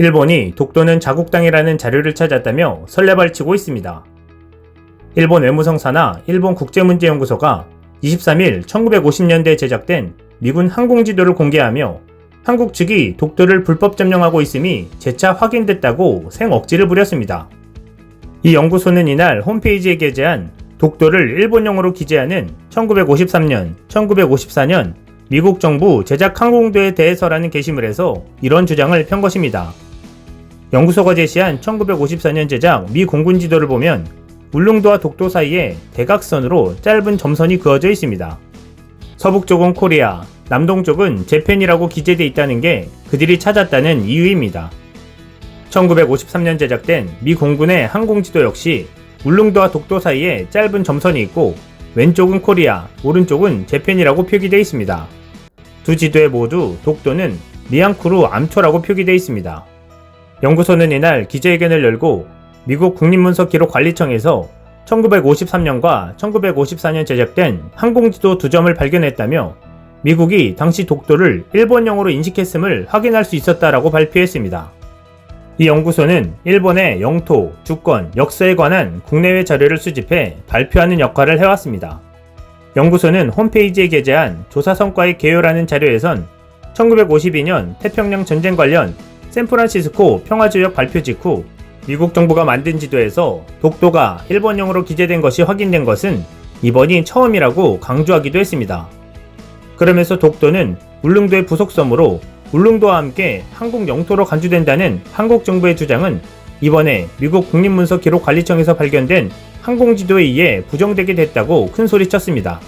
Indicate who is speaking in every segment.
Speaker 1: 일본이 독도는 자국땅이라는 자료를 찾았다며 설레발치고 있습니다. 일본 외무성사나 일본 국제문제연구소가 23일 1950년대에 제작된 미군 항공지도를 공개하며 한국 측이 독도를 불법 점령하고 있음이 재차 확인됐다고 생억지를 부렸습니다. 이 연구소는 이날 홈페이지에 게재한 독도를 일본용으로 기재하는 1953년, 1954년 미국 정부 제작 항공도에 대해서라는 게시물에서 이런 주장을 편 것입니다. 연구소가 제시한 1954년 제작 미 공군 지도를 보면 울릉도와 독도 사이에 대각선으로 짧은 점선이 그어져 있습니다. 서북쪽은 코리아, 남동쪽은 재팬이라고 기재되어 있다는 게 그들이 찾았다는 이유입니다. 1953년 제작된 미 공군의 항공지도 역시 울릉도와 독도 사이에 짧은 점선이 있고 왼쪽은 코리아, 오른쪽은 재팬이라고 표기되어 있습니다. 두 지도에 모두 독도는 미양쿠르 암초라고 표기되어 있습니다. 연구소는 이날 기자회견을 열고 미국 국립문서기록관리청에서 1953년과 1954년 제작된 항공지도 두 점을 발견했다며 미국이 당시 독도를 일본령으로 인식했음을 확인할 수 있었다라고 발표했습니다. 이 연구소는 일본의 영토, 주권, 역사에 관한 국내외 자료를 수집해 발표하는 역할을 해왔습니다. 연구소는 홈페이지에 게재한 조사 성과의 개요라는 자료에선 1952년 태평양 전쟁 관련 샌프란시스코 평화조약 발표 직후 미국 정부가 만든 지도에서 독도가 일본령으로 기재된 것이 확인된 것은 이번이 처음이라고 강조하기도 했습니다. 그러면서 독도는 울릉도의 부속섬으로 울릉도와 함께 한국 영토로 간주된다는 한국 정부의 주장은 이번에 미국 국립문서기록관리청에서 발견된 항공지도에 의해 부정되게 됐다고 큰소리쳤습니다.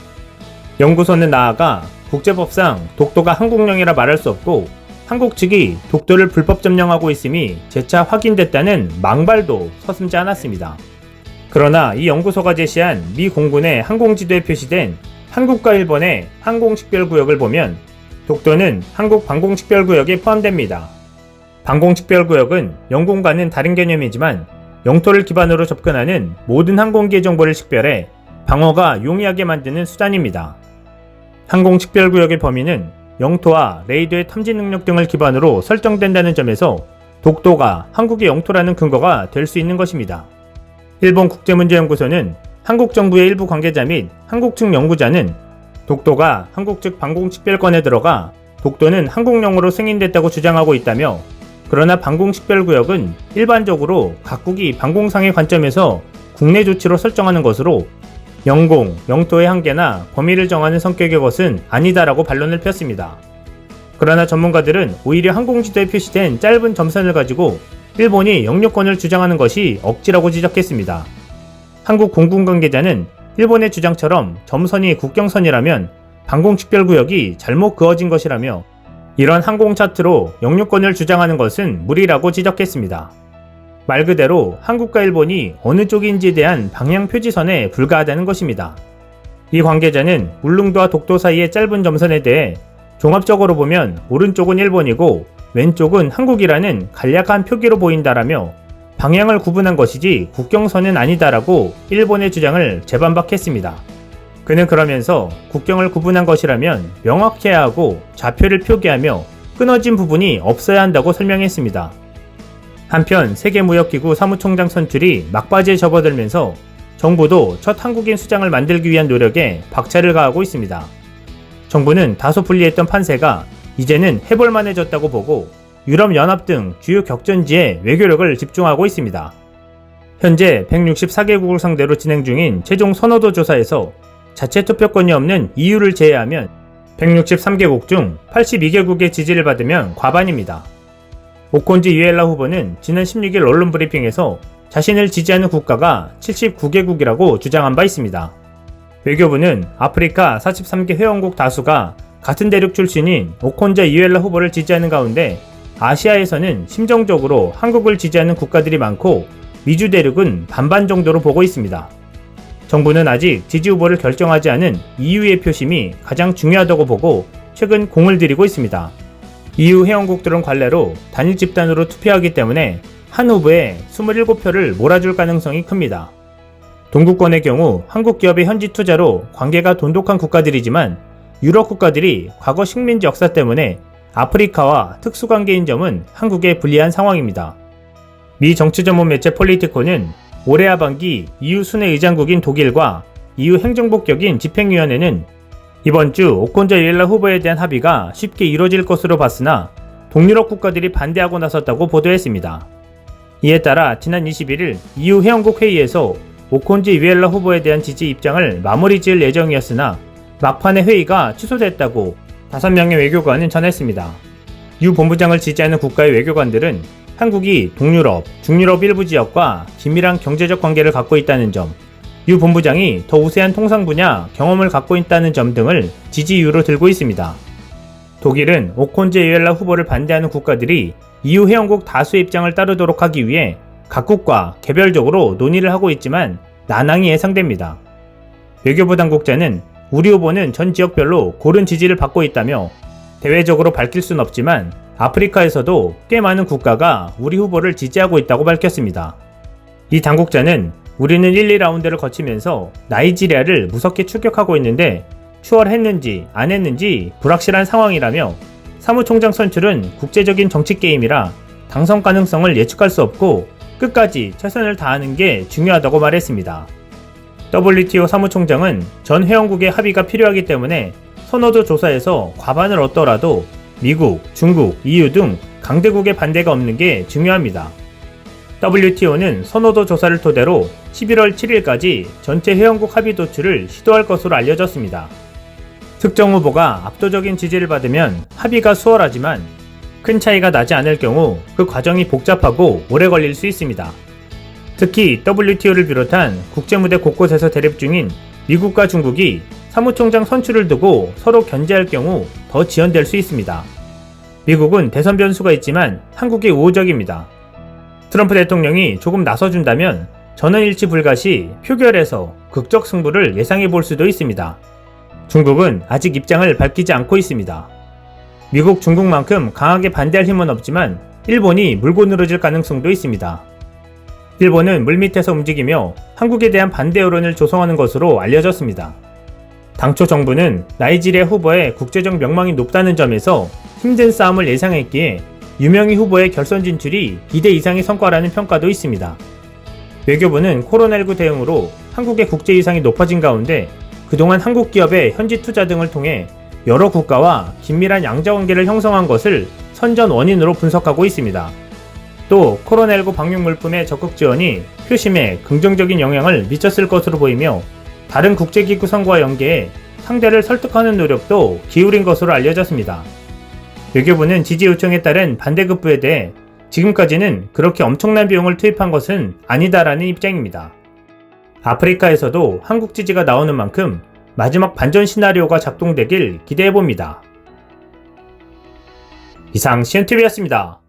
Speaker 1: 연구소는 나아가 국제법상 독도가 한국령이라 말할 수 없고 한국 측이 독도를 불법 점령하고 있음이 재차 확인됐다는 망발도 서슴지 않았습니다. 그러나 이 연구소가 제시한 미 공군의 항공지도에 표시된 한국과 일본의 항공식별구역을 보면 독도는 한국 방공식별구역에 포함됩니다. 방공식별구역은 영공과는 다른 개념이지만 영토를 기반으로 접근하는 모든 항공기의 정보를 식별해 방어가 용이하게 만드는 수단입니다. 항공식별구역의 범위는 영토와 레이더의 탐지 능력 등을 기반으로 설정된다는 점에서 독도가 한국의 영토라는 근거가 될 수 있는 것입니다. 일본 국제문제연구소는 한국 정부의 일부 관계자 및 한국 측 연구자는 독도가 한국 측 방공식별권에 들어가 독도는 한국령으로 승인됐다고 주장하고 있다며 그러나 방공식별구역은 일반적으로 각국이 방공상의 관점에서 국내 조치로 설정하는 것으로 영공, 영토의 한계나 범위를 정하는 성격의 것은 아니다라고 반론을 폈습니다. 그러나 전문가들은 오히려 항공지도에 표시된 짧은 점선을 가지고 일본이 영유권을 주장하는 것이 억지라고 지적했습니다. 한국 공군 관계자는 일본의 주장처럼 점선이 국경선이라면 방공식별구역이 잘못 그어진 것이라며 이런 항공 차트로 영유권을 주장하는 것은 무리라고 지적했습니다. 말 그대로 한국과 일본이 어느 쪽인지에 대한 방향 표지선에 불과하다는 것입니다. 이 관계자는 울릉도와 독도 사이의 짧은 점선에 대해 종합적으로 보면 오른쪽은 일본이고 왼쪽은 한국이라는 간략한 표기로 보인다라며 방향을 구분한 것이지 국경선은 아니다라고 일본의 주장을 재반박했습니다. 그는 그러면서 국경을 구분한 것이라면 명확해야 하고 좌표를 표기하며 끊어진 부분이 없어야 한다고 설명했습니다. 한편 세계무역기구 사무총장 선출이 막바지에 접어들면서 정부도 첫 한국인 수장을 만들기 위한 노력에 박차를 가하고 있습니다. 정부는 다소 불리했던 판세가 이제는 해볼만해졌다고 보고 유럽연합 등 주요 격전지에 외교력을 집중하고 있습니다. 현재 164개국을 상대로 진행 중인 최종 선호도 조사에서 자체 투표권이 없는 EU를 제외하면 163개국 중 82개국의 지지를 받으면 과반입니다. 오콘지 유엘라 후보는 지난 16일 언론 브리핑에서 자신을 지지하는 국가가 79개국이라고 주장한 바 있습니다. 외교부는 아프리카 43개 회원국 다수가 같은 대륙 출신인 오콘자 유엘라 후보를 지지하는 가운데 아시아에서는 심정적으로 한국을 지지하는 국가들이 많고 미주 대륙은 반반 정도로 보고 있습니다. 정부는 아직 지지 후보를 결정하지 않은 EU의 표심이 가장 중요하다고 보고 최근 공을 들이고 있습니다. EU 회원국들은 관례로 단일 집단으로 투표하기 때문에 한 후보에 27표를 몰아줄 가능성이 큽니다. 동구권의 경우 한국 기업의 현지 투자로 관계가 돈독한 국가들이지만 유럽 국가들이 과거 식민지 역사 때문에 아프리카와 특수관계인 점은 한국에 불리한 상황입니다. 미 정치 전문 매체 폴리티코는 올해 하반기 EU 순회 의장국인 독일과 EU 행정복격인 집행위원회는 이번 주 오콘조 이렐라 후보에 대한 합의가 쉽게 이뤄질 것으로 봤으나 동유럽 국가들이 반대하고 나섰다고 보도했습니다. 이에 따라 지난 21일 EU 회원국 회의에서 오콘조 이렐라 후보에 대한 지지 입장을 마무리 지을 예정이었으나 막판에 회의가 취소됐다고 5명의 외교관은 전했습니다. 유 본부장을 지지하는 국가의 외교관들은 한국이 동유럽, 중유럽 일부 지역과 긴밀한 경제적 관계를 갖고 있다는 점, 유 본부장이 더 우세한 통상 분야 경험을 갖고 있다는 점 등을 지지 이유로 들고 있습니다. 독일은 오콘조 이렐라 후보를 반대하는 국가들이 EU 회원국 다수의 입장을 따르도록 하기 위해 각국과 개별적으로 논의를 하고 있지만 난항이 예상됩니다. 외교부 당국자는 우리 후보는 전 지역별로 고른 지지를 받고 있다며 대외적으로 밝힐 순 없지만 아프리카에서도 꽤 많은 국가가 우리 후보를 지지하고 있다고 밝혔습니다. 이 당국자는 우리는 1, 2라운드를 거치면서 나이지리아를 무섭게 추격하고 있는데 추월했는지 안 했는지 불확실한 상황이라며 사무총장 선출은 국제적인 정치 게임이라 당선 가능성을 예측할 수 없고 끝까지 최선을 다하는 게 중요하다고 말했습니다. WTO 사무총장은 전 회원국의 합의가 필요하기 때문에 선호도 조사에서 과반을 얻더라도 미국, 중국, EU 등 강대국의 반대가 없는 게 중요합니다. WTO는 선호도 조사를 토대로 11월 7일까지 전체 회원국 합의 도출을 시도할 것으로 알려졌습니다. 특정 후보가 압도적인 지지를 받으면 합의가 수월하지만 큰 차이가 나지 않을 경우 그 과정이 복잡하고 오래 걸릴 수 있습니다. 특히 WTO를 비롯한 국제무대 곳곳에서 대립 중인 미국과 중국이 사무총장 선출을 두고 서로 견제할 경우 더 지연될 수 있습니다. 미국은 대선 변수가 있지만 한국이 우호적입니다. 트럼프 대통령이 조금 나서준다면 전원일치 불가 시 표결에서 극적 승부를 예상해 볼 수도 있습니다. 중국은 아직 입장을 밝히지 않고 있습니다. 미국, 중국만큼 강하게 반대할 힘은 없지만 일본이 물고 늘어질 가능성도 있습니다. 일본은 물밑에서 움직이며 한국에 대한 반대 여론을 조성하는 것으로 알려졌습니다. 당초 정부는 나이지리아 후보의 국제적 명망이 높다는 점에서 힘든 싸움을 예상했기에 유명희 후보의 결선 진출이 기대 이상의 성과라는 평가도 있습니다. 외교부는 코로나19 대응으로 한국의 국제 위상이 높아진 가운데 그동안 한국 기업의 현지 투자 등을 통해 여러 국가와 긴밀한 양자관계를 형성한 것을 선전 원인으로 분석하고 있습니다. 또 코로나19 방역 물품의 적극 지원이 표심에 긍정적인 영향을 미쳤을 것으로 보이며 다른 국제기구 선거와 연계해 상대를 설득하는 노력도 기울인 것으로 알려졌습니다. 외교부는 지지 요청에 따른 반대급부에 대해 지금까지는 그렇게 엄청난 비용을 투입한 것은 아니다라는 입장입니다. 아프리카에서도 한국 지지가 나오는 만큼 마지막 반전 시나리오가 작동되길 기대해봅니다. 이상 CNTV였습니다.